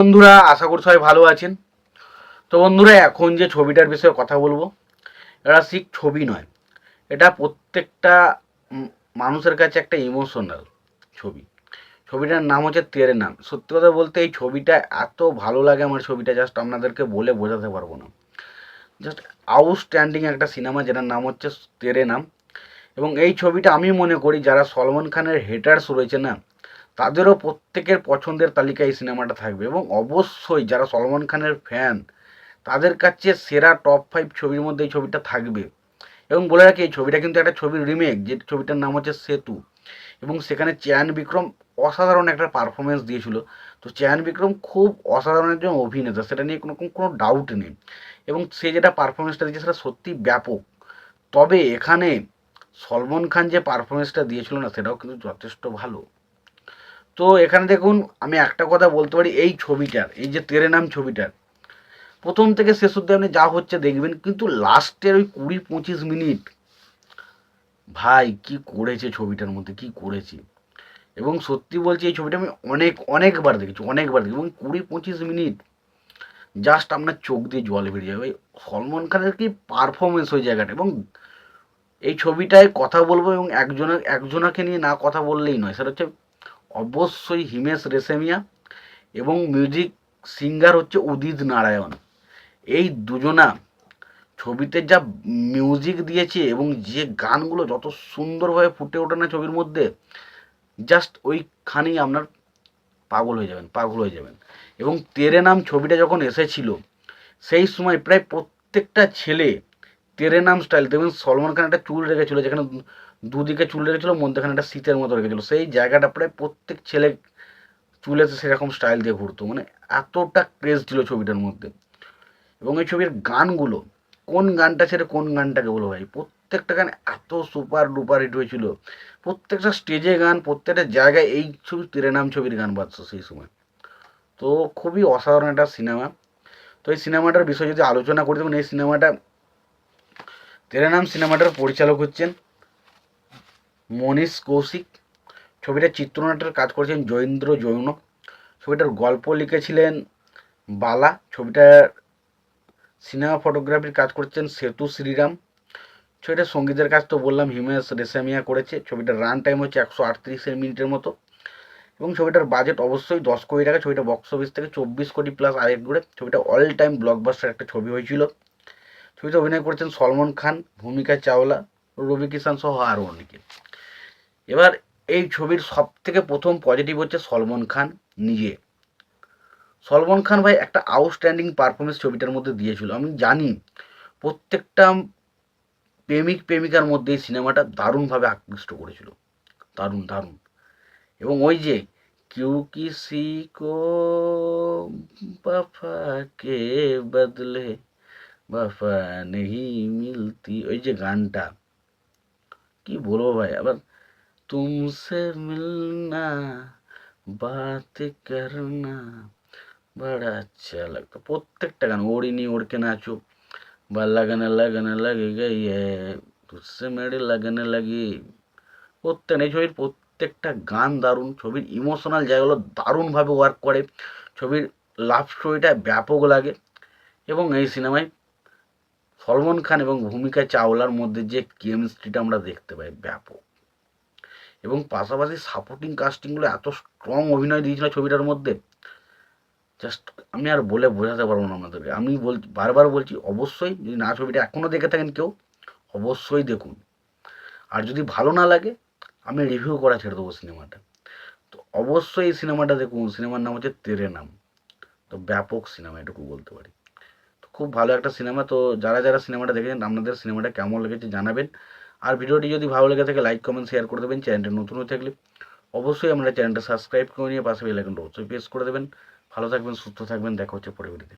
বন্ধুরা, আশা করি সবাই ভালো আছেন। তো বন্ধুরা, এখন যে ছবিটার বিষয়ে কথা বলবো, এটা ঠিক ছবি নয়, এটা প্রত্যেকটা মানুষের কাছে একটা ইমোশনাল ছবি। ছবিটার নাম হচ্ছে তেরে নাম। সত্যি কথা বলতে এই ছবিটা এত ভালো লাগে আমার, ছবিটা জাস্ট আপনাদেরকে বলে বোঝাতে পারবো না। জাস্ট আউটস্ট্যান্ডিং একটা সিনেমা যেটার নাম হচ্ছে তেরে নাম। এবং এই ছবিটা আমি মনে করি যারা সলমন খানের হেটার্স রয়েছে না, তাদেরও প্রত্যেকের পছন্দের তালিকায় এই সিনেমাটা থাকবে। এবং অবশ্যই যারা সলমন খানের ফ্যান, তাদের কাছে সেরা টপ 5 ছবির মধ্যে এই ছবিটা থাকবে। এবং বলে রাখি, এই ছবিটা কিন্তু একটা ছবির রিমেক, যে ছবিটার নাম হচ্ছে সেতু। এবং সেখানে চেয়ান বিক্রম অসাধারণ একটা পারফরমেন্স দিয়েছিল। তো চেয়ান বিক্রম খুব অসাধারণ একজন অভিনেতা, সেটা নিয়ে কোনো ডাউট নেই। এবং সে যেটা পারফরমেন্সটা দিয়েছে সেটা সত্যি ব্যাপক। তবে এখানে সলমন খান যে পারফরমেন্সটা দিয়েছিল না, সেটাও কিন্তু যথেষ্ট ভালো। তো এখানে দেখুন, আমি একটা কথা বলতে পারি, এই ছবিটার, এই যে তেরে নাম ছবিটার প্রথম থেকে শেষ অব্দি আপনি যা হচ্ছে দেখবেন, কিন্তু লাস্টের ওই 20-25 মিনিট, ভাই কি করেছে ছবিটার মধ্যে, কি করেছে। এবং সত্যি বলছি, এই ছবিটা আমি অনেকবার দেখেছি, এবং 20-25 মিনিট জাস্ট আপনার চোখ দিয়ে জল বেরিয়ে যাবে। সলমন খানের কি পারফরমেন্স ওই জায়গাটা। এবং এই ছবিটায় কথা বলবো, এবং একজনাকে নিয়ে না কথা বললেই নয়, সেটা হচ্ছে অবশ্যই হিমেশ রেশমিয়া, এবং মিউজিক সিঙ্গার হচ্ছে উদিত নারায়ণ। এই দুজনা ছবিতে যা মিউজিক দিয়েছে, এবং যে গানগুলো যত সুন্দরভাবে ফুটে ওঠে না ছবির মধ্যে, জাস্ট ওইখানেই আপনার পাগল হয়ে যাবেন। এবং তেরে নাম ছবিটা যখন এসেছিল, সেই সময় প্রায় প্রত্যেকটা ছেলে তেরে নাম স্টাইল দেখবেন। সলমান খান একটা চুল রেখেছিল, যেখানে দুদিকে চুল রেখেছিল, মধ্যখানে একটা শীতের মতো রেখেছিল, সেই জায়গাটা প্রায় প্রত্যেক ছেলে চুলেতে সেরকম স্টাইল দিয়ে ঘুরতো। মানে এতটা ক্রেজ ছিল ছবিটার মধ্যে। এবং এই ছবির গানগুলো, কোন গানটা ছেড়ে কোন গানটাকে বলো ভাই, প্রত্যেকটা গান এত সুপার ডুপার হিট হয়েছিল। প্রত্যেকটা স্টেজে গান, প্রত্যেকটা জায়গায় এই ছবি তেরে নাম ছবির গান বাজছে সেই সময়। তো খুবই অসাধারণ একটা সিনেমা। তো এই সিনেমাটার বিষয়ে যদি আলোচনা করি, তখন এই সিনেমাটা, তেরে নাম সিনেমাটার পরিচালক হচ্ছেন মনীষ কৌশিক। ছবিটার চিত্রনাট্যের কাজ করেছেন জয়েন্দ্র জৈন। ছবিটার গল্প লিখেছিলেন বালা। ছবিটার সিনেমা ফটোগ্রাফির কাজ করছেন সেতু শ্রীরাম। ছবিটার সঙ্গীতের কাজ তো বললাম, হিমেশ রেশমিয়া করেছে। ছবিটার রান টাইম হচ্ছে 138 মিনিটের মতো। এবং ছবিটার বাজেট অবশ্যই 10 কোটি টাকা। ছবিটা বক্স অফিস থেকে 24 কোটি প্লাস আয়ের করে ছবিটা অল টাইম ব্লকবাস্টার একটা ছবি হয়েছিল। ছবিতে অভিনয় করেছেন সলমন খান, ভূমিকা চাওলা, রবি কিষান সহ আরও অনেকে। এবার এই ছবির সব থেকে প্রথম পজিটিভ হচ্ছে সলমন খান নিজে। সলমন খান ভাই একটা আউটস্ট্যান্ডিং পারফরমেন্স ছবিটার মধ্যে দিয়েছিল। আমি জানি প্রত্যেকটা প্রেমিকার মধ্যে এই সিনেমাটা দারুণভাবে আকৃষ্ট করেছিল, দারুণ দারুণ। এবং ওই যে কেউ কিসি কো বফা কে বদলে বফা নেহি মিলতি, ওই যে গানটা, কি বলবো ভাই। আবার তুমসে মিলনা বাত করনা বড়া আচ্ছা লাগতো, প্রত্যেকটা গান, ওড়িনি ওড়কে নাচো, বা লাগানে লাগানে লাগে গই তুসে মেরে লাগানে লাগি, প্রত্যেক এই ছবির প্রত্যেকটা গান দারুণ। ছবির ইমোশনাল জায়গাগুলো দারুণভাবে ওয়ার্ক করে। ছবির লাভ স্টোরিটা ব্যাপক লাগে। এবং এই সিনেমায় সলমন খান এবং ভূমিকা চাওলার মধ্যে যে কেমিস্ট্রিটা আমরা দেখতে পাই, ব্যাপক। এবং পাশাপাশি সাপোর্টিং কাস্টিংগুলো এত স্ট্রং অভিনয় দিয়েছিল ছবিটার মধ্যে, জাস্ট আমি আর বলে বোঝাতে পারবো না আপনাদেরকে। আমি বারবার বলছি, অবশ্যই যদি না ছবিটা এখনও দেখে থাকেন কেউ, অবশ্যই দেখুন। আর যদি ভালো না লাগে, আমি রিভিউ করা ছেড়ে দেবো সিনেমাটা। তো অবশ্যই এই সিনেমাটা দেখুন। সিনেমার নাম হচ্ছে তেরে নাম। তো ব্যাপক সিনেমা, এটুকু বলতে পারি। তো খুব ভালো একটা সিনেমা। তো যারা সিনেমাটা দেখেছেন, আপনাদের সিনেমাটা কেমন লেগেছে জানাবেন। আর ভিডিওটি যদি ভালো লেগে থাকে, লাইক কমেন্ট শেয়ার করে দেবেন। চ্যানেলটা নতুন হয়ে থাকলে অবশ্যই আমরা চ্যানেলটা সাবস্ক্রাইব করে নিয়ে পাশে বেল আইকনটা অবশ্যই প্রেস করে দেবেন। ভালো থাকবেন, সুস্থ থাকবেন, দেখা হচ্ছে পরে ভিডিওতে।